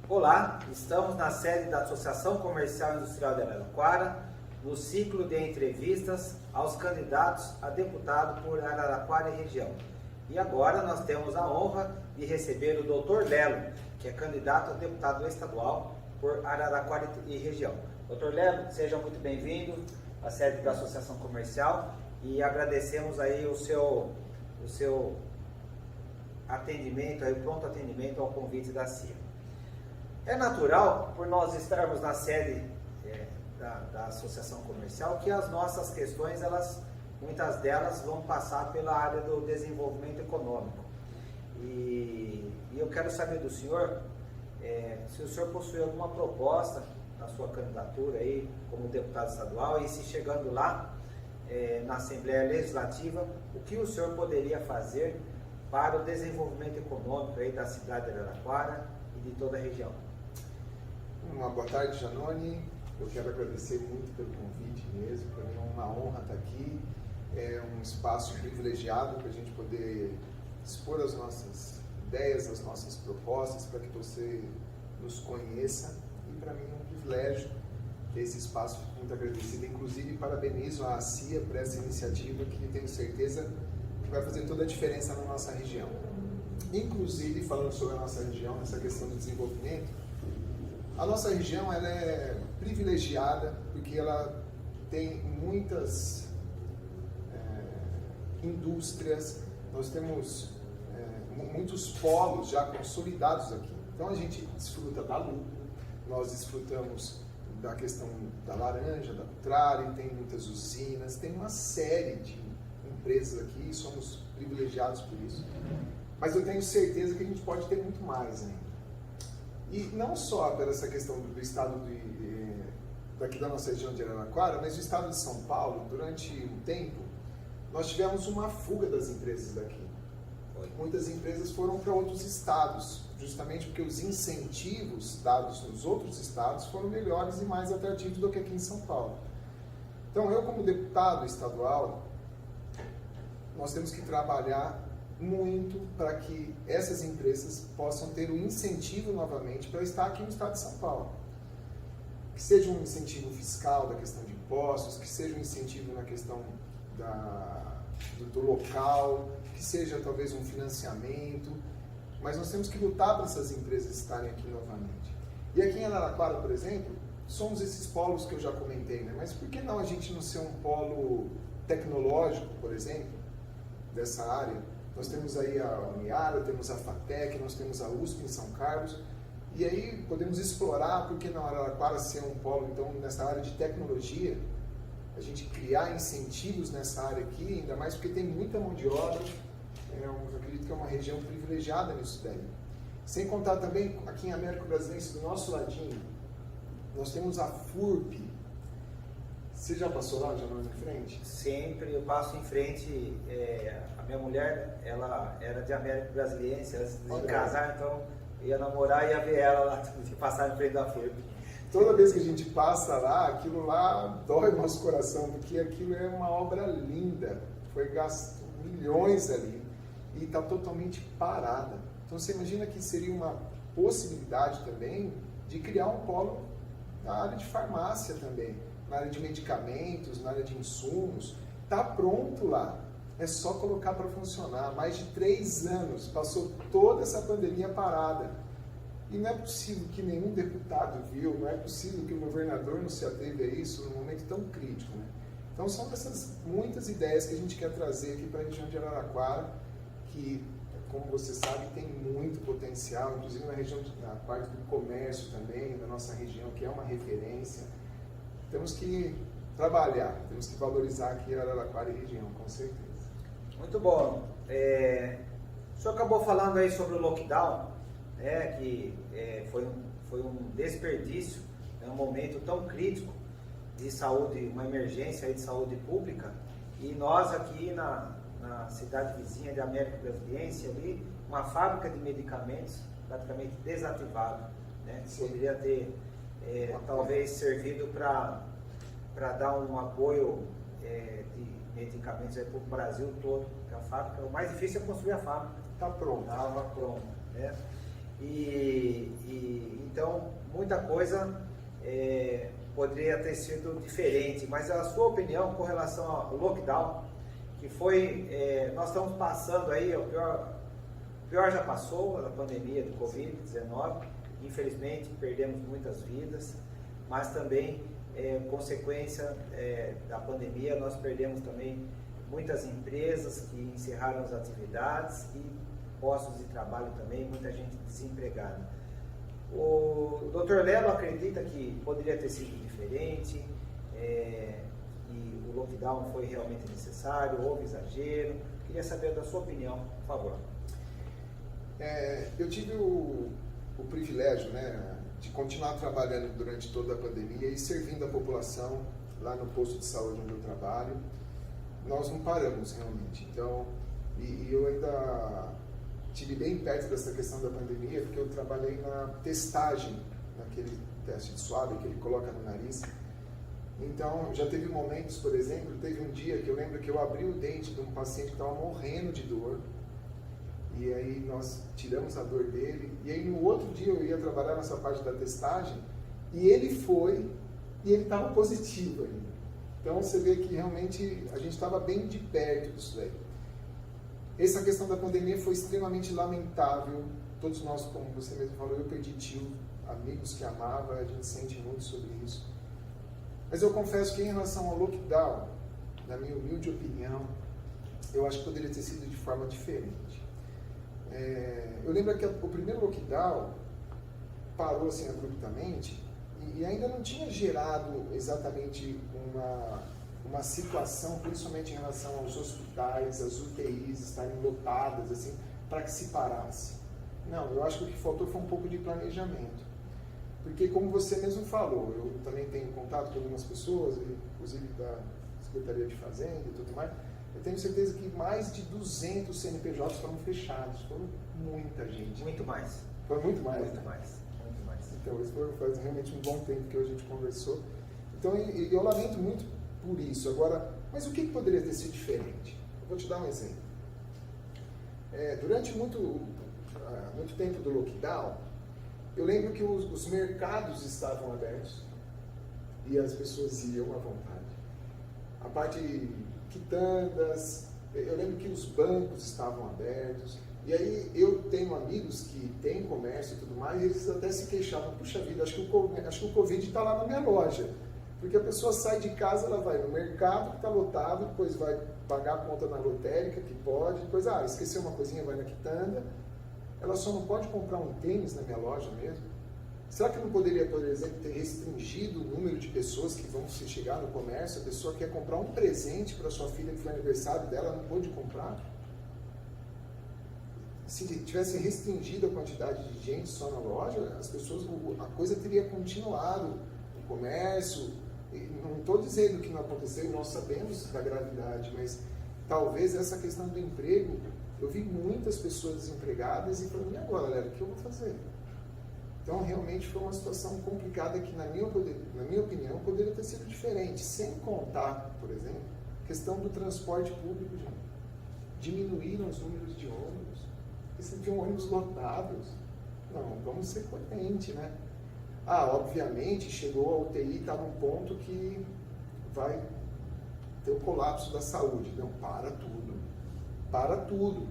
Olá, estamos na sede da Associação Comercial Industrial de Araraquara, no ciclo de entrevistas aos candidatos a deputado por Araraquara e região. E agora nós temos a honra de receber o Dr. Lelo, que é candidato a deputado estadual por Araraquara e região. Dr. Lelo, seja muito bem-vindo à sede da Associação Comercial e agradecemos aí o seu atendimento, aí, o pronto atendimento ao convite da CIA. É natural, por nós estarmos na sede da Associação Comercial, que as nossas questões, muitas delas vão passar pela área do desenvolvimento econômico. E eu quero saber do senhor, se o senhor possui alguma proposta na sua candidatura aí como deputado estadual e se chegando lá na Assembleia Legislativa, o que o senhor poderia fazer para o desenvolvimento econômico aí da cidade de Araraquara e de toda a região. Uma boa tarde, Janone. Eu quero agradecer muito pelo convite mesmo. Para mim é uma honra estar aqui. É um espaço privilegiado para a gente poder expor as nossas ideias, as nossas propostas, para que você nos conheça. E para mim é um privilégio ter esse espaço. Fico muito agradecido. Inclusive, parabenizo a CIA por essa iniciativa que tenho certeza que vai fazer toda a diferença na nossa região. Inclusive, falando sobre a nossa região, nessa questão do desenvolvimento, a nossa região ela é privilegiada porque ela tem muitas indústrias, nós temos muitos polos já consolidados aqui. Então a gente desfruta da lupa, nós desfrutamos da questão da laranja, da Cutrale, tem muitas usinas, tem uma série de empresas aqui e somos privilegiados por isso. Mas eu tenho certeza que a gente pode ter muito mais ainda. E não só por essa questão do estado daqui da nossa região de Araraquara, mas o estado de São Paulo, durante um tempo, nós tivemos uma fuga das empresas daqui. Muitas empresas foram para outros estados, justamente porque os incentivos dados nos outros estados foram melhores e mais atrativos do que aqui em São Paulo. Então, eu como deputado estadual, nós temos que trabalhar muito para que essas empresas possam ter um incentivo novamente para estar aqui no estado de São Paulo. Que seja um incentivo fiscal da questão de impostos, que seja um incentivo na questão do local, que seja talvez um financiamento, mas nós temos que lutar para essas empresas estarem aqui novamente. E aqui em Araraquara, por exemplo, somos esses polos que eu já comentei, né? Mas por que não a gente não ser um polo tecnológico, por exemplo, dessa área? Nós temos aí a Uniara, temos a FATEC, nós temos a USP em São Carlos, e aí podemos explorar, por que não Araraquara ser um polo, então, nessa área de tecnologia, a gente criar incentivos nessa área aqui, ainda mais porque tem muita mão de obra, eu acredito que é uma região privilegiada nisso daí. Sem contar também, aqui em Américo Brasilense, do nosso ladinho, nós temos a FURP. Você já passou lá, já não em frente? Sempre eu passo em frente. A minha mulher, ela era de Américo Brasiliense, antes de casar, então eu ia namorar e ia ver ela lá, de passar em frente da FURB. Toda vez que a gente passa lá, aquilo lá dói o nosso coração, porque aquilo é uma obra linda. Foi gasto milhões ali e está totalmente parada. Então você imagina que seria uma possibilidade também de criar um polo na área de farmácia também, na área de medicamentos, na área de insumos. Está pronto lá. É só colocar para funcionar. Mais de 3 anos, passou toda essa pandemia parada. E não é possível que nenhum deputado viu, não é possível que o governador não se ateve a isso num momento tão crítico, né? Então são essas muitas ideias que a gente quer trazer aqui para a região de Araraquara, que, como você sabe, tem muito potencial, inclusive na parte do comércio também, da nossa região, que é uma referência. Temos que trabalhar, temos que valorizar aqui Araraquara e região, com certeza. Muito bom. O senhor acabou falando aí sobre o lockdown, né, que foi um desperdício, um momento tão crítico de saúde, uma emergência aí de saúde pública, e nós aqui na cidade vizinha de Américo Brasiliense, ali, uma fábrica de medicamentos praticamente desativada, né? Poderia ter talvez servido para dar um apoio de medicamentos para o Brasil todo, porque a fábrica, o mais difícil é construir a fábrica. Está pronto. Estava pronta, né? Então, muita coisa poderia ter sido diferente, mas a sua opinião com relação ao lockdown, que foi, nós estamos passando aí, o pior já passou, a pandemia do Covid-19, infelizmente perdemos muitas vidas, mas também, consequência da pandemia, nós perdemos também muitas empresas que encerraram as atividades e postos de trabalho também, muita gente desempregada. O Dr. Lelo acredita que poderia ter sido diferente, e o lockdown foi realmente necessário, houve exagero. Queria saber da sua opinião, por favor. Eu tive o privilégio, né, de continuar trabalhando durante toda a pandemia e servindo a população lá no posto de saúde onde eu trabalho. Nós não paramos realmente. Então, e eu ainda estive bem perto dessa questão da pandemia, porque eu trabalhei na testagem, naquele teste de suave que ele coloca no nariz. Então, já teve momentos, por exemplo, teve um dia que eu lembro que eu abri o dente de um paciente que estava morrendo de dor, e aí nós tiramos a dor dele, e aí no outro dia eu ia trabalhar nessa parte da testagem, e ele foi, e ele estava positivo ainda. Então, você vê que realmente a gente estava bem de perto disso daí. Essa questão da pandemia foi extremamente lamentável. Todos nós, como você mesmo falou, eu perdi tio, amigos que amava, a gente sente muito sobre isso. Mas eu confesso que em relação ao lockdown, na minha humilde opinião, eu acho que poderia ter sido de forma diferente. Eu lembro que o primeiro lockdown parou assim abruptamente e ainda não tinha gerado exatamente uma situação, principalmente em relação aos hospitais, as UTIs estarem lotadas, assim, para que se parasse. Não, eu acho que o que faltou foi um pouco de planejamento. Porque, como você mesmo falou, eu também tenho contato com algumas pessoas, inclusive da Secretaria de Fazenda e tudo mais, eu tenho certeza que mais de 200 CNPJs foram fechados. Foram muita gente. Muito mais. Foi muito mais. Muito né? mais. Muito mais. Então, isso faz realmente um bom tempo que a gente conversou. Então, eu lamento muito por isso. Agora, mas o que poderia ter sido diferente? Eu vou te dar um exemplo. Durante muito tempo do lockdown, eu lembro que os mercados estavam abertos e as pessoas iam à vontade. A parte de quitandas, eu lembro que os bancos estavam abertos. E aí eu tenho amigos que têm comércio e tudo mais, e eles até se queixavam, puxa vida, acho que o Covid está lá na minha loja. Porque a pessoa sai de casa, ela vai no mercado que está lotado, depois vai pagar a conta na lotérica, que pode, depois, esqueceu uma coisinha, vai na quitanda. Ela só não pode comprar um tênis na minha loja mesmo? Será que não poderia, por exemplo, ter restringido o número de pessoas que vão chegar no comércio? A pessoa quer comprar um presente para sua filha que foi aniversário dela, não pôde comprar? Se tivesse restringido a quantidade de gente só na loja, as pessoas, a coisa teria continuado, o comércio. Não estou dizendo que não aconteceu, nós sabemos da gravidade, mas talvez essa questão do emprego, eu vi muitas pessoas desempregadas e falando, e agora, galera, o que eu vou fazer? Então, realmente foi uma situação complicada que, na minha opinião, poderia ter sido diferente, sem contar, por exemplo, a questão do transporte público, gente. Diminuíram os números de ônibus, você viu ônibus lotados. Não, vamos ser coerentes, né? Obviamente, chegou a UTI, está num ponto que vai ter o colapso da saúde. Não, para tudo. Para tudo.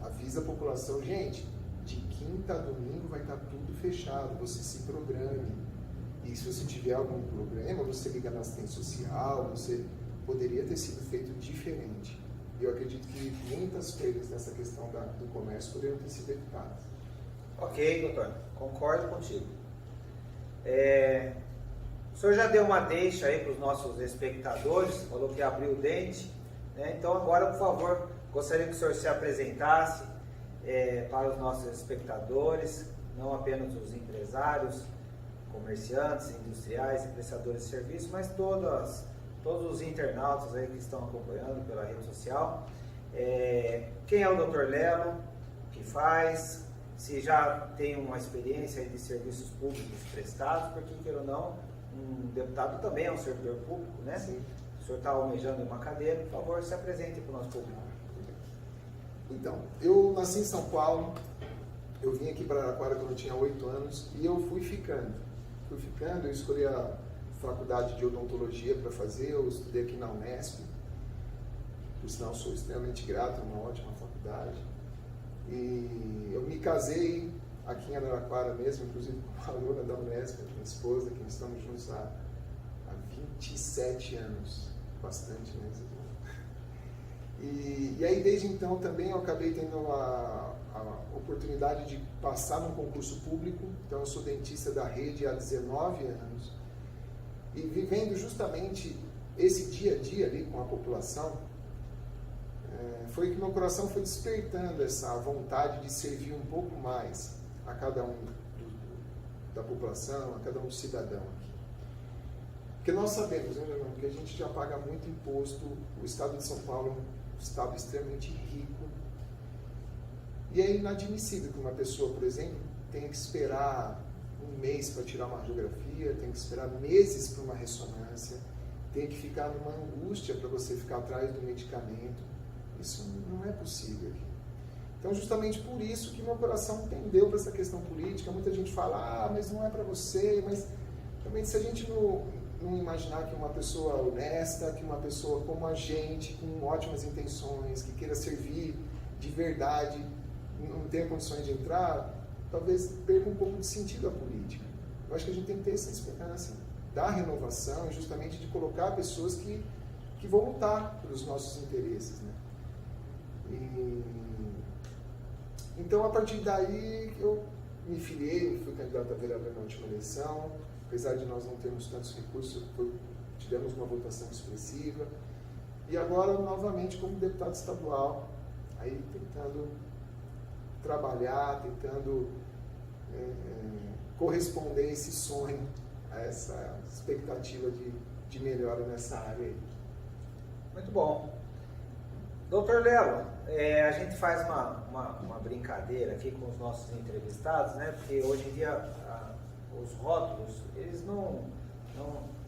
Avisa a população, gente, de quinta a domingo vai estar tudo fechado, você se programe. E se você tiver algum problema, você liga na assistência social, você poderia ter sido feito diferente. E eu acredito que muitas perdas nessa questão do comércio poderiam ter sido evitadas. Ok, doutor, concordo contigo. O senhor já deu uma deixa aí para os nossos espectadores, falou que abriu o dente, né? Então agora, por favor, gostaria que o senhor se apresentasse para os nossos espectadores, não apenas os empresários, comerciantes, industriais e prestadores de serviço, mas todos os internautas aí que estão acompanhando pela rede social. Quem é o Dr. Lelo, o que faz, se já tem uma experiência de serviços públicos prestados, porque, queira ou não, um deputado também é um servidor público, né? Sim. O senhor está almejando uma cadeira, por favor, se apresente para o nosso público. Então, eu nasci em São Paulo, eu vim aqui para Araraquara quando eu tinha 8 anos e eu fui ficando. Eu escolhi a faculdade de odontologia para fazer, eu estudei aqui na Unesp. Por sinal, sou extremamente grato, é uma ótima faculdade. E eu me casei aqui em Araraquara mesmo, inclusive com uma aluna da Unesp, minha esposa, que nós estamos juntos há 27 anos, bastante mesmo. E aí, desde então, também eu acabei tendo a oportunidade de passar num concurso público. Então, eu sou dentista da rede há 19 anos. E vivendo justamente esse dia a dia ali com a população, foi que meu coração foi despertando essa vontade de servir um pouco mais a cada um da população, a cada um cidadão aqui. Porque nós sabemos, né, irmão, que a gente já paga muito imposto, o estado de São Paulo é um estado extremamente rico, e é inadmissível que uma pessoa, por exemplo, tenha que esperar um mês para tirar uma radiografia, tenha que esperar meses para uma ressonância, tenha que ficar numa angústia para você ficar atrás do medicamento. Isso não é possível aqui. Então, justamente por isso que meu coração tendeu para essa questão política. Muita gente fala, mas não é para você, mas também se a gente não imaginar que uma pessoa honesta, que uma pessoa como a gente, com ótimas intenções, que queira servir de verdade, não tenha condições de entrar, talvez perca um pouco de sentido a política. Eu acho que a gente tem que ter essa esperança da renovação, justamente de colocar pessoas que vão lutar pelos nossos interesses, né? Então, a partir daí, eu me filiei, fui candidato a vereador na última eleição. Apesar de nós não termos tantos recursos, tivemos uma votação expressiva. E agora, novamente, como deputado estadual, aí tentando trabalhar, tentando corresponder a esse sonho, a essa expectativa de melhora nessa área aí. Muito bom. Doutor Lelo, a gente faz uma brincadeira aqui com os nossos entrevistados, né? Porque hoje em dia os rótulos, eles não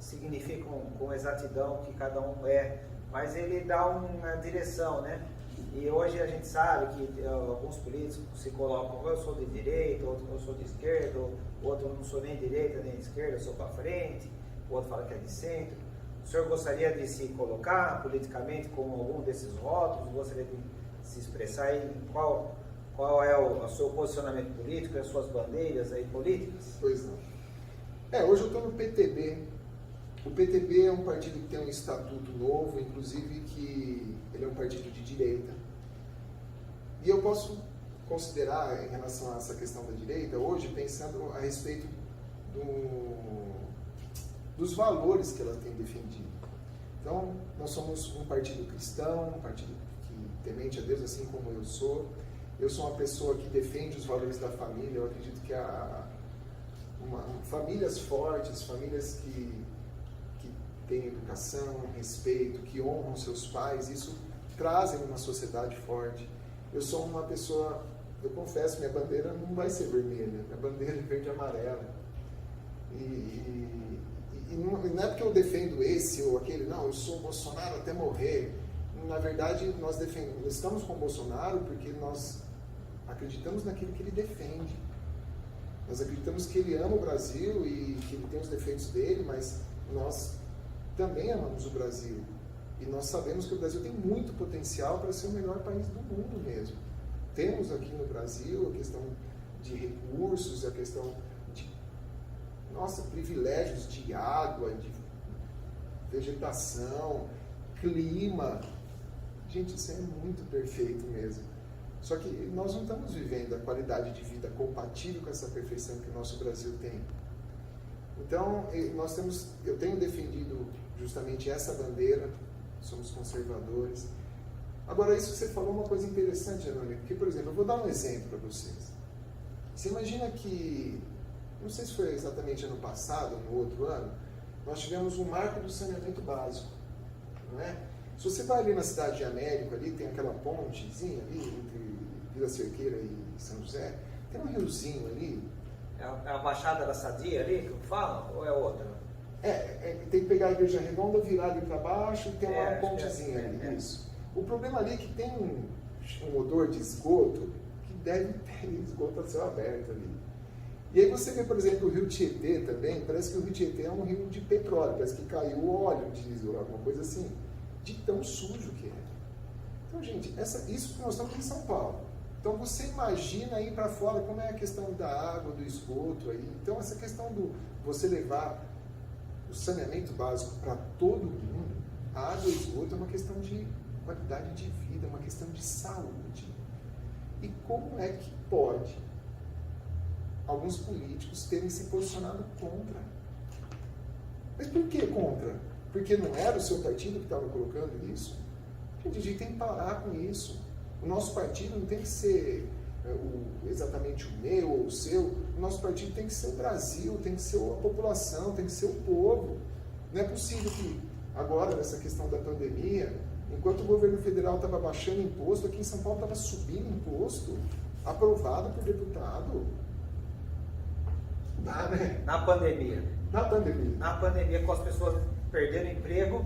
significam com exatidão o que cada um é, mas ele dá uma direção, né? E hoje a gente sabe que alguns políticos se colocam, eu sou de direita, outro eu sou de esquerda, outro eu não sou nem de direita nem de esquerda, eu sou para frente, o outro fala que é de centro. O senhor gostaria de se colocar politicamente como algum desses rótulos? Gostaria de se expressar aí qual é o seu posicionamento político e as suas bandeiras aí políticas? Pois não. Hoje eu estou no PTB. O PTB é um partido que tem um estatuto novo, inclusive que ele é um partido de direita. E eu posso considerar, em relação a essa questão da direita, hoje, pensando a respeito dos valores que ela tem defendido. Então, nós somos um partido cristão, um partido que temente a Deus, assim como eu sou. Eu sou uma pessoa que defende os valores da família. Eu acredito que famílias fortes, famílias que têm educação, respeito, que honram seus pais, isso trazem uma sociedade forte. Eu sou uma pessoa, eu confesso, minha bandeira não vai ser vermelha, minha bandeira é verde e amarela. E não é porque eu defendo esse ou aquele, não, eu sou Bolsonaro até morrer. Na verdade, nós estamos com o Bolsonaro porque nós acreditamos naquilo que ele defende. Nós acreditamos que ele ama o Brasil e que ele tem os defeitos dele, mas nós também amamos o Brasil. E nós sabemos que o Brasil tem muito potencial para ser o melhor país do mundo mesmo. Temos aqui no Brasil a questão de recursos, a questão de privilégios de água, de vegetação, clima. Gente, isso é muito perfeito mesmo. Só que nós não estamos vivendo a qualidade de vida compatível com essa perfeição que o nosso Brasil tem. Então, eu tenho defendido justamente essa bandeira, somos conservadores. Agora, isso que você falou é uma coisa interessante, Anônimo, porque, por exemplo, eu vou dar um exemplo para vocês. Você imagina que, não sei se foi exatamente ano passado ou no outro ano, nós tivemos um marco do saneamento básico, não é? Se você vai ali na cidade de Américo, ali tem aquela pontezinha ali entre Vila Cerqueira e São José, tem um riozinho ali. É a Baixada da Sadia ali que fala ou é outra? Tem que pegar a Igreja Redonda, virar ali para baixo e tem uma pontezinha ali. Isso. O problema ali é que tem um odor de esgoto que deve ter esgoto a céu aberto ali. E aí você vê, por exemplo, o rio Tietê também, parece que o rio Tietê é um rio de petróleo, parece que caiu óleo diesel, alguma coisa assim, de tão sujo que é. Então, gente, isso que nós estamos em São Paulo. Então, você imagina aí para fora como é a questão da água, do esgoto aí. Então, essa questão do você levar o saneamento básico para todo mundo, a água e o esgoto é uma questão de qualidade de vida, é uma questão de saúde. E como é que pode alguns políticos terem se posicionado contra? Mas por que contra? Porque não era o seu partido que estava colocando isso? Gente, a gente tem que parar com isso. O nosso partido não tem que ser exatamente o meu ou o seu. O nosso partido tem que ser o Brasil, tem que ser a população, tem que ser o povo. Não é possível que agora, nessa questão da pandemia, enquanto o governo federal estava baixando imposto, aqui em São Paulo estava subindo imposto, aprovado por deputado. Dá, né? Na pandemia. Na pandemia. Na pandemia, com as pessoas perdendo emprego,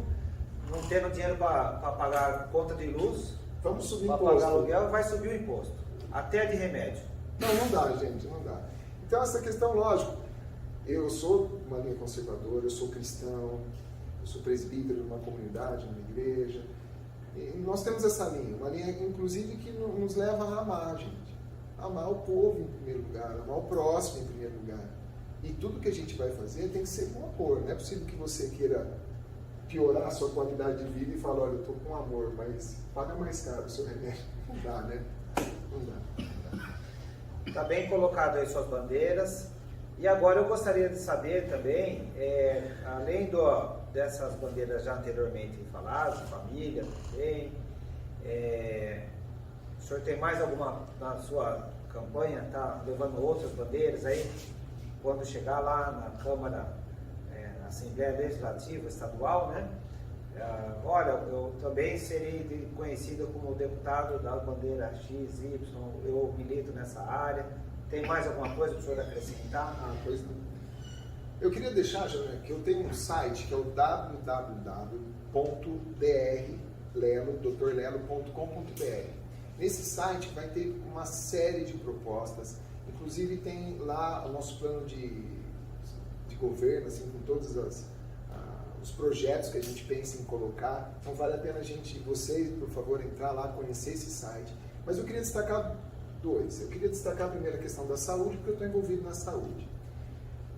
não tendo dinheiro para pagar conta de luz, vamos subir para imposto. pagar aluguel, vai subir o imposto. Até de remédio. Não dá, gente, não dá. Então, essa questão, lógico, eu sou uma linha conservadora, eu sou cristão, eu sou presbítero de uma comunidade, numa igreja, e nós temos essa linha, uma linha, inclusive, que nos leva a amar, gente. Amar o povo em primeiro lugar, amar o próximo em primeiro lugar. E tudo que a gente vai fazer tem que ser com amor. Não é possível que você queira piorar a sua qualidade de vida e falar, olha, eu estou com amor, mas paga mais caro o seu remédio. Não dá, né? Não dá. Está bem colocado aí suas bandeiras. E agora eu gostaria de saber também, além dessas bandeiras já anteriormente faladas, família também, o senhor tem mais alguma na sua campanha? Está levando outras bandeiras aí? Quando chegar lá na Câmara, na Assembleia Legislativa Estadual, né? Olha, eu também serei conhecido como deputado da bandeira XY, eu milito nessa área. Tem mais alguma coisa para o senhor acrescentar? Pois não. Eu queria deixar, Jana, que eu tenho um site que é o www.drlelo.com.br. Nesse site vai ter uma série de propostas, inclusive tem lá o nosso plano de governo, assim, com todos os projetos que a gente pensa em colocar. Então vale a pena vocês, por favor, entrar lá, conhecer esse site. Mas eu queria destacar dois. Eu queria destacar a primeira questão da saúde, porque eu estou envolvido na saúde.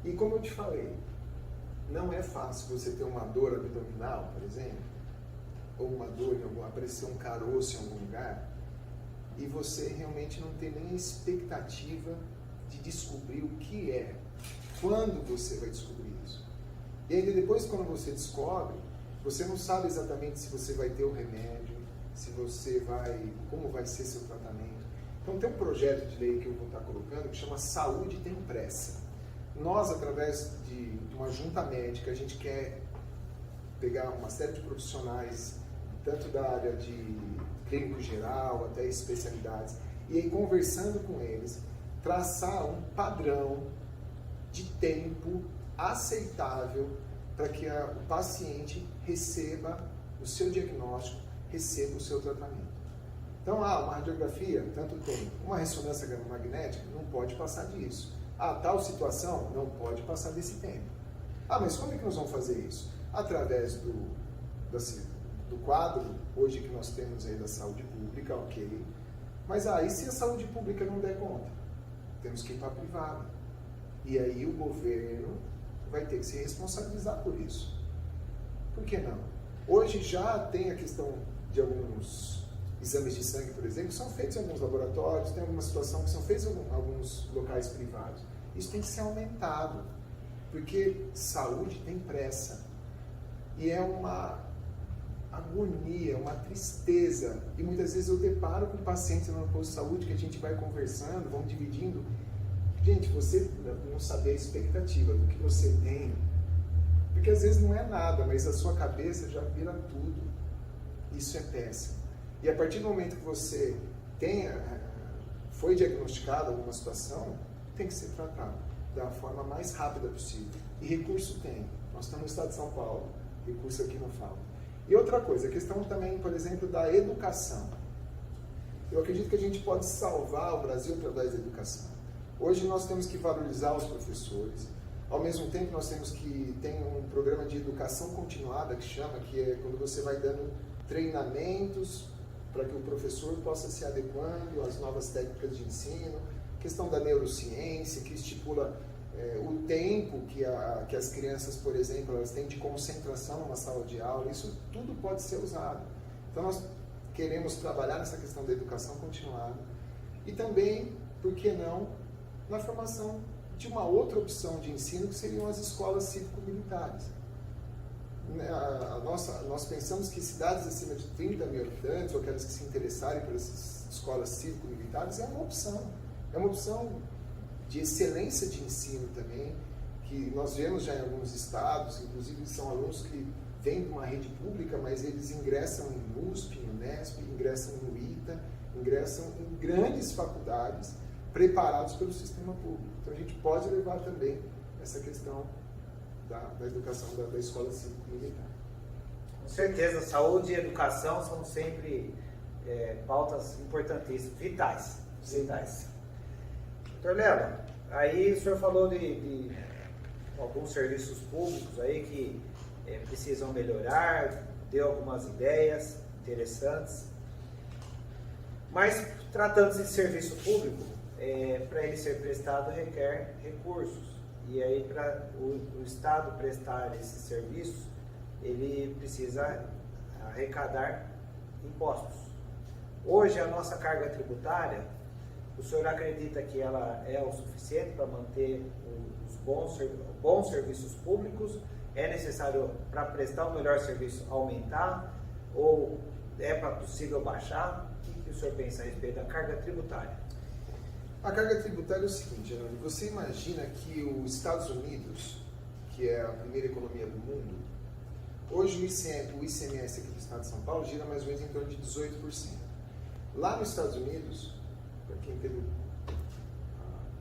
E como eu te falei, não é fácil você ter uma dor abdominal, por exemplo, ou uma dor aparecer um caroço em algum lugar, e você realmente não ter nem a expectativa de descobrir o que é. Quando você vai descobrir isso? E ainda depois, quando você descobre, você não sabe exatamente se você vai ter o remédio, como vai ser seu tratamento. Então tem um projeto de lei que eu vou estar colocando que chama Saúde Tem Pressa. Nós, através de uma junta médica, a gente quer pegar uma série de profissionais, tanto da área de clínico geral até especialidades, e aí conversando com eles, traçar um padrão de tempo aceitável para que o paciente receba o seu diagnóstico, receba o seu tratamento. Então, uma radiografia, tanto tempo. Uma ressonância magnética, não pode passar disso. Tal situação, não pode passar desse tempo. Mas como é que nós vamos fazer isso? Através do quadro, hoje que nós temos aí da saúde pública, ok. Mas e se a saúde pública não der conta? Temos que ir para a privada. E aí o governo vai ter que se responsabilizar por isso. Por que não? Hoje já tem a questão de alguns exames de sangue, por exemplo, que são feitos em alguns laboratórios, tem alguma situação que são feitos em alguns locais privados. Isso tem que ser aumentado, porque saúde tem pressa. E é uma agonia, uma tristeza. E muitas vezes eu deparo com pacientes no posto de saúde que a gente vai conversando, vamos dividindo. Gente, você não saber a expectativa do que você tem, porque às vezes não é nada, mas a sua cabeça já vira tudo. Isso é péssimo. E a partir do momento que você foi diagnosticado alguma situação, tem que ser tratado da forma mais rápida possível. E recurso tem. Nós estamos no estado de São Paulo, recurso aqui não falta. E outra coisa, a questão também, por exemplo, da educação. Eu acredito que a gente pode salvar o Brasil através da educação. Hoje nós temos que valorizar os professores. Ao mesmo tempo, nós temos que ter um programa de educação continuada, que chama, que é quando você vai dando treinamentos para que o professor possa se adequando às novas técnicas de ensino, questão da neurociência, que estipula o tempo que as crianças, por exemplo, elas têm de concentração numa sala de aula. Isso tudo pode ser usado. Então, nós queremos trabalhar nessa questão da educação continuada e também, por que não, na formação de uma outra opção de ensino, que seriam as escolas cívico-militares. Nós pensamos que cidades acima de 30 mil habitantes, ou aquelas que se interessarem por essas escolas cívico-militares, é uma opção de excelência de ensino também, que nós vemos já em alguns estados, inclusive são alunos que vêm de uma rede pública, mas eles ingressam em USP, em Unesp, ingressam no ITA, ingressam em grandes faculdades, preparados pelo sistema público. Então a gente pode levar também essa questão da educação da escola cívico-militar. Com certeza, saúde e educação são sempre pautas importantíssimas, vitais. Doutor Léo, aí o senhor falou de alguns serviços públicos aí que precisam melhorar, deu algumas ideias interessantes, mas tratando-se de serviço público, para ele ser prestado requer recursos. E aí, para o Estado prestar esses serviços, ele precisa arrecadar impostos. Hoje, a nossa carga tributária, o senhor acredita que ela é o suficiente para manter os bons serviços públicos? É necessário, para prestar o melhor serviço, aumentar? Ou é possível baixar? O que o senhor pensa a respeito da carga tributária? A carga tributária é o seguinte, Anônimo, você imagina que os Estados Unidos, que é a primeira economia do mundo, hoje o ICMS aqui do estado de São Paulo gira mais ou menos em torno de 18%. Lá nos Estados Unidos, para quem teve o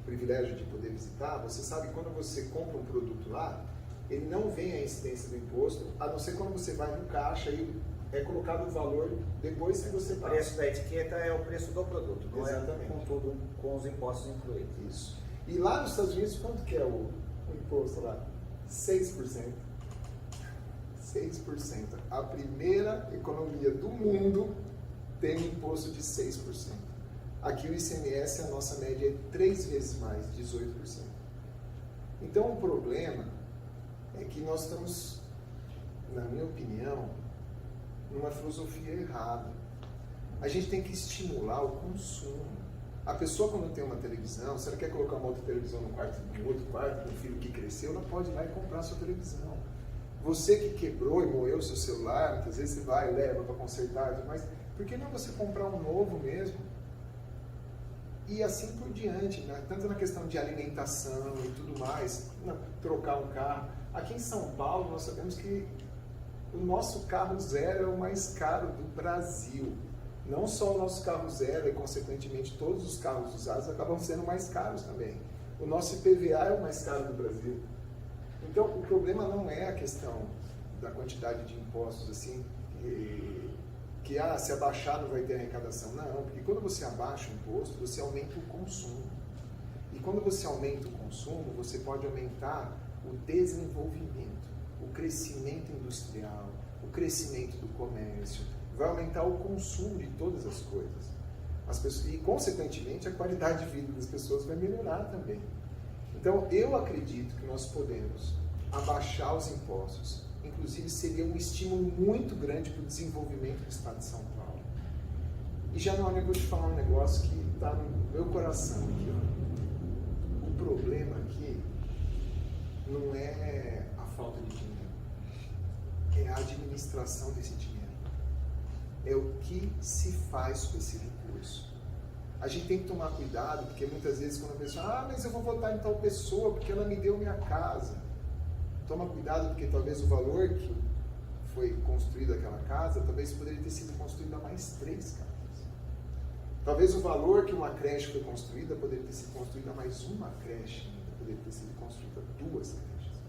privilégio de poder visitar, você sabe que quando você compra um produto lá, ele não vem a incidência do imposto, a não ser quando você vai no caixa e é colocado o valor depois que você paga. O preço da etiqueta é o preço do produto, não Exatamente. É com tudo, com os impostos incluídos. Isso. E lá nos Estados Unidos, quanto que é o imposto lá? 6%. 6%. A primeira economia do mundo tem um imposto de 6%. Aqui o ICMS, a nossa média é 3 vezes mais, 18%. Então o problema é que nós estamos, na minha opinião, numa filosofia errada. A gente tem que estimular o consumo. A pessoa, quando tem uma televisão, se ela quer colocar uma outra televisão no outro quarto, com um filho que cresceu, ela pode ir lá e comprar a sua televisão. Você que quebrou e moeu o seu celular, muitas vezes você vai e leva para consertar, mas por que não você comprar um novo mesmo? E assim por diante, né? Tanto na questão de alimentação e tudo mais, trocar um carro. Aqui em São Paulo, nós sabemos que o nosso carro zero é o mais caro do Brasil. Não só o nosso carro zero e, consequentemente, todos os carros usados acabam sendo mais caros também. O nosso IPVA é o mais caro do Brasil. Então, o problema não é a questão da quantidade de impostos, assim, que se abaixar não vai ter arrecadação. Não, porque quando você abaixa o imposto, você aumenta o consumo. E quando você aumenta o consumo, você pode aumentar o desenvolvimento, o crescimento industrial, o crescimento do comércio, vai aumentar o consumo de todas as coisas. As pessoas, e, consequentemente, a qualidade de vida das pessoas vai melhorar também. Então, eu acredito que nós podemos abaixar os impostos. Inclusive, seria um estímulo muito grande para o desenvolvimento do estado de São Paulo. E já não, eu vou te falar um negócio que está no meu coração aqui. Ó. O problema aqui não é a falta de dinheiro, é a administração desse dinheiro. É o que se faz com esse recurso. A gente tem que tomar cuidado, porque muitas vezes quando a pessoa, mas eu vou votar em tal pessoa porque ela me deu minha casa. Toma cuidado, porque talvez o valor que foi construído aquela casa, talvez poderia ter sido construído a mais 3 casas. Talvez o valor que uma creche foi construída poderia ter sido construída a mais uma creche, poderia ter sido construída 2 creches.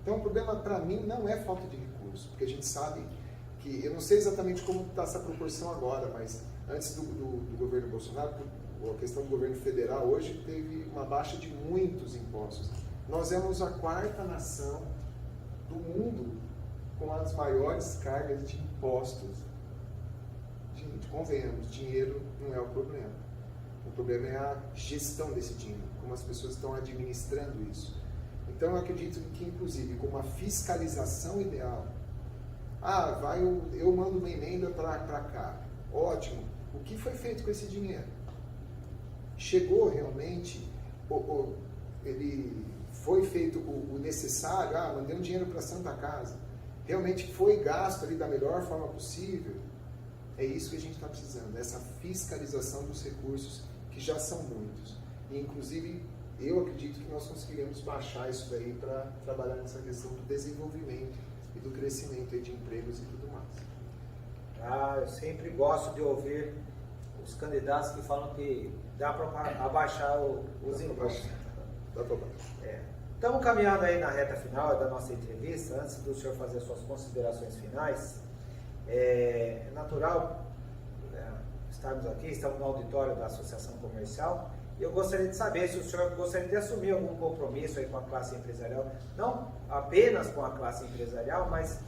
Então o problema para mim não é falta de recursos, porque a gente sabe que, eu não sei exatamente como está essa proporção agora, mas Antes do governo Bolsonaro, a questão do governo federal, hoje teve uma baixa de muitos impostos. Nós éramos a 4ª nação do mundo com as maiores cargas de impostos. Gente, convenhamos, dinheiro não é o problema. O problema é a gestão desse dinheiro, como as pessoas estão administrando isso. Então, eu acredito que, inclusive, com uma fiscalização ideal, eu mando uma emenda para cá. Ótimo. O que foi feito com esse dinheiro? Chegou realmente, ele foi feito o necessário, mandei um dinheiro para a Santa Casa. Realmente foi gasto ali da melhor forma possível? É isso que a gente está precisando, essa fiscalização dos recursos, que já são muitos. E, inclusive, eu acredito que nós conseguiremos baixar isso daí para trabalhar nessa questão do desenvolvimento e do crescimento aí de empregos e tudo mais. Eu sempre gosto de ouvir os candidatos que falam que dá para abaixar os impostos. Dá para baixar. Estamos caminhando aí na reta final da nossa entrevista. Antes do senhor fazer suas considerações finais, é natural estarmos aqui, estamos no auditório da Associação Comercial, e eu gostaria de saber se o senhor gostaria de assumir algum compromisso aí com a classe empresarial, não apenas com a classe empresarial, mas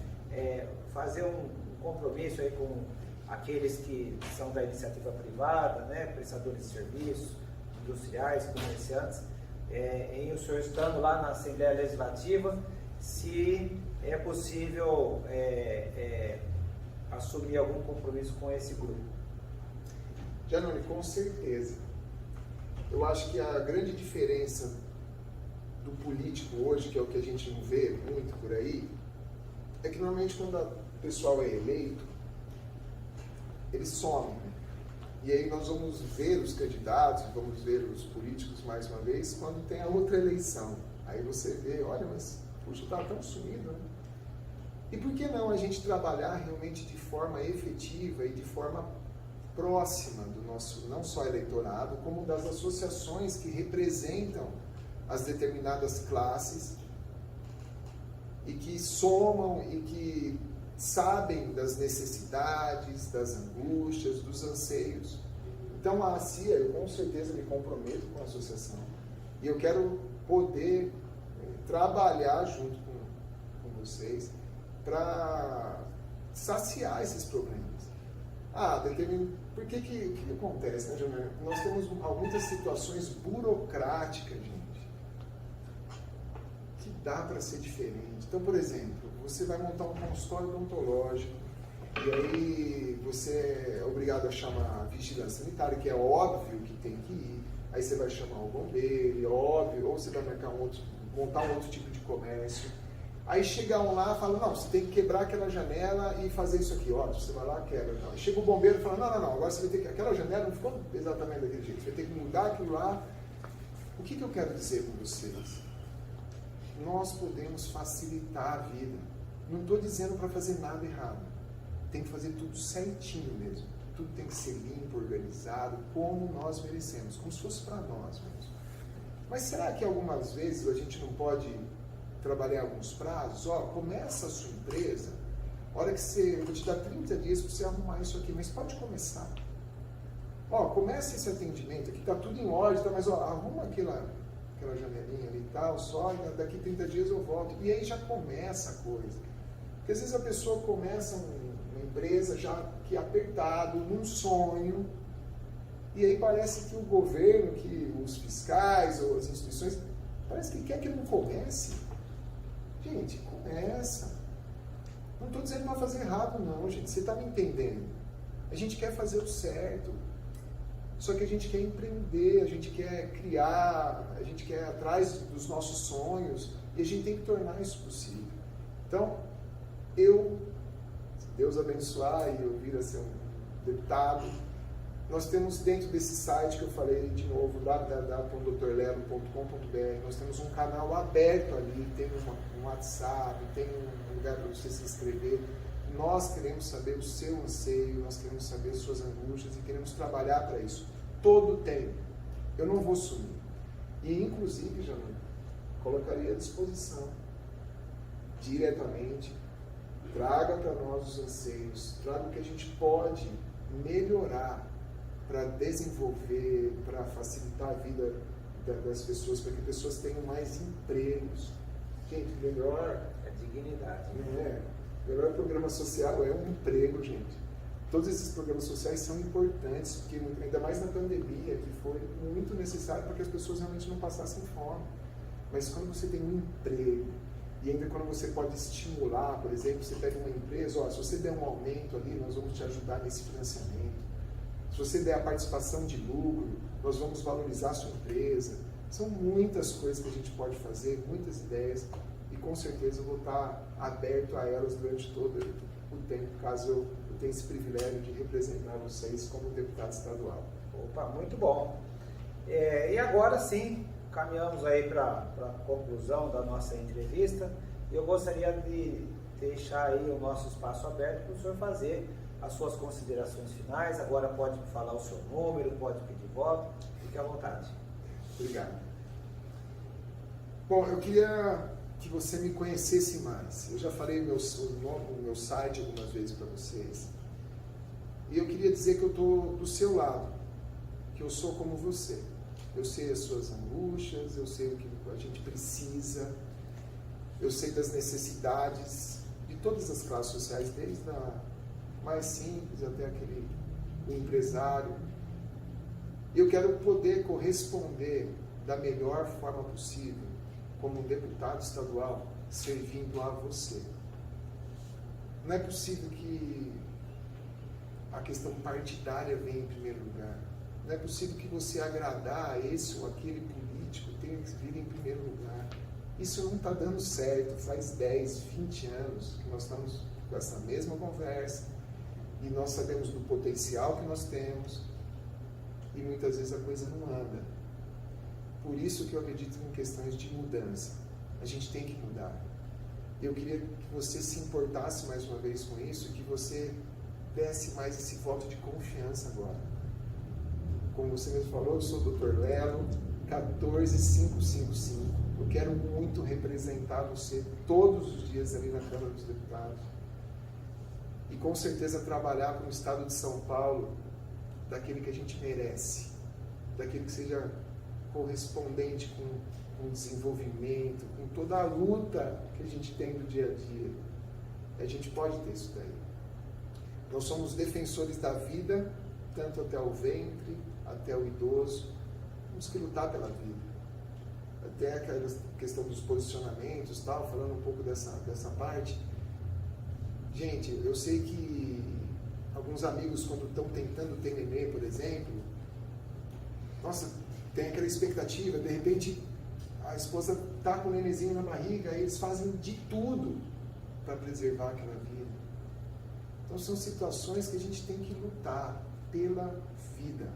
fazer um compromisso aí com aqueles que são da iniciativa privada, né, prestadores de serviços, industriais, comerciantes, em o senhor estando lá na Assembleia Legislativa, se é possível assumir algum compromisso com esse grupo. Janone, com certeza. Eu acho que a grande diferença do político hoje, que é o que a gente não vê muito por aí, é que normalmente quando o pessoal é eleito, eles somem. E aí nós vamos ver os candidatos, vamos ver os políticos mais uma vez, quando tem a outra eleição. Aí você vê, olha, mas puxa, está tão sumido, né? E por que não a gente trabalhar realmente de forma efetiva e de forma próxima do nosso, não só eleitorado, como das associações que representam as determinadas classes e que somam e que sabem das necessidades, das angústias, dos anseios. Então a CIA, eu com certeza me comprometo com a associação e eu quero poder trabalhar junto com vocês para saciar esses problemas. Por que acontece, né, Júnior? Nós temos muitas situações burocráticas, gente, que dá para ser diferente. Então, por exemplo, você vai montar um consultório odontológico e aí você é obrigado a chamar a vigilância sanitária, que é óbvio que tem que ir. Aí você vai chamar o bombeiro, é óbvio, ou você vai montar um outro tipo de comércio. Aí chega um lá e fala, não, você tem que quebrar aquela janela e fazer isso aqui. Ó, você vai lá, quebra. Não. Aí chega o bombeiro e fala, não, agora você vai ter que... Aquela janela não ficou exatamente daquele jeito, você vai ter que mudar aquilo lá. O que eu quero dizer com vocês? Nós podemos facilitar a vida. Não estou dizendo para fazer nada errado. Tem que fazer tudo certinho mesmo. Tudo tem que ser limpo, organizado, como nós merecemos, como se fosse para nós mesmo. Mas será que algumas vezes a gente não pode trabalhar alguns prazos? Começa a sua empresa, hora que eu vou te dar 30 dias para você arrumar isso aqui, mas pode começar. Começa esse atendimento aqui, está tudo em ordem, tá, mas arruma aquela janelinha ali e tal, só daqui 30 dias eu volto. E aí já começa a coisa. Porque às vezes a pessoa começa uma empresa já que é apertado, num sonho, e aí parece que o governo, que os fiscais ou as instituições, parece que quer que não comece. Gente, começa. Não estou dizendo para fazer errado não, gente, você está me entendendo. A gente quer fazer o certo. Só que a gente quer empreender, a gente quer criar, a gente quer ir atrás dos nossos sonhos e a gente tem que tornar isso possível. Então, se Deus abençoar e eu vir a ser um deputado, nós temos dentro desse site que eu falei de novo, www.drlelo.com.br, nós temos um canal aberto ali, tem um WhatsApp, tem um lugar para você se inscrever. Nós queremos saber o seu anseio, nós queremos saber as suas angústias e queremos trabalhar para isso. Todo o tempo. Eu não vou sumir. E, inclusive, Janone, colocaria à disposição, diretamente, traga para nós os anseios, traga o que a gente pode melhorar, para desenvolver, para facilitar a vida das pessoas, para que pessoas tenham mais empregos. Gente, melhor... É dignidade. Melhor programa social é um emprego, gente. Todos esses programas sociais são importantes, porque ainda mais na pandemia, que foi muito necessário para que as pessoas realmente não passassem fome. Mas quando você tem um emprego, e ainda quando você pode estimular, por exemplo, você pega uma empresa, se você der um aumento ali, nós vamos te ajudar nesse financiamento. Se você der a participação de lucro, nós vamos valorizar a sua empresa. São muitas coisas que a gente pode fazer, muitas ideias, e com certeza eu vou estar aberto a elas durante todo o tempo, caso eu tenha esse privilégio de representar vocês como deputado estadual. Opa, muito bom. E agora sim, caminhamos aí para a conclusão da nossa entrevista. Eu gostaria de deixar aí o nosso espaço aberto para o senhor fazer as suas considerações finais. Agora pode falar o seu número, pode pedir voto, fique à vontade. Obrigado. Bom, eu queria que você me conhecesse mais. Eu já falei o meu site algumas vezes para vocês. E eu queria dizer que eu estou do seu lado, que eu sou como você. Eu sei as suas angústias, eu sei o que a gente precisa, eu sei das necessidades de todas as classes sociais, desde a mais simples até aquele empresário. Eu quero poder corresponder da melhor forma possível, como um deputado estadual, servindo a você. Não é possível que a questão partidária venha em primeiro lugar. Não é possível que você agradar a esse ou aquele político tenha que vir em primeiro lugar. Isso não está dando certo. Faz 10, 20 anos que nós estamos com essa mesma conversa e nós sabemos do potencial que nós temos e muitas vezes a coisa não anda. Por isso que eu acredito em questões de mudança. A gente tem que mudar. Eu queria que você se importasse mais uma vez com isso e que você desse mais esse voto de confiança agora. Como você mesmo falou, eu sou o Dr. Lelo, 14555. Eu quero muito representar você todos os dias ali na Câmara dos Deputados. E com certeza trabalhar com o Estado de São Paulo daquele que a gente merece, daquele que seja correspondente com o desenvolvimento, com toda a luta que a gente tem do dia a dia. A gente pode ter isso daí. Nós somos defensores da vida, tanto até o ventre, até o idoso. Temos que lutar pela vida. Até aquela questão dos posicionamentos, tal, falando um pouco dessa parte. Gente, eu sei que alguns amigos, quando estão tentando ter nenê, por exemplo, nossa, tem aquela expectativa, de repente a esposa está com o nenenzinho na barriga, aí eles fazem de tudo para preservar aquela vida. Então são situações que a gente tem que lutar pela vida,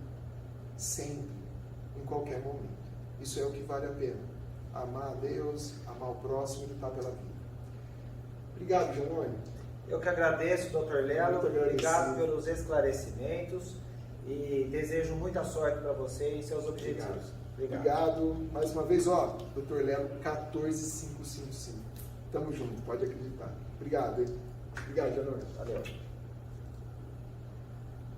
sempre, em qualquer momento. Isso é o que vale a pena. Amar a Deus, amar o próximo e lutar pela vida. Obrigado, Janone. Eu que agradeço, Dr. Lelo. Obrigado pelos esclarecimentos e desejo muita sorte para você e seus objetivos. Obrigado. Mais uma vez, Dr. Lelo, 14555. Tamo junto, pode acreditar. Obrigado, hein? Obrigado, Janone. Valeu.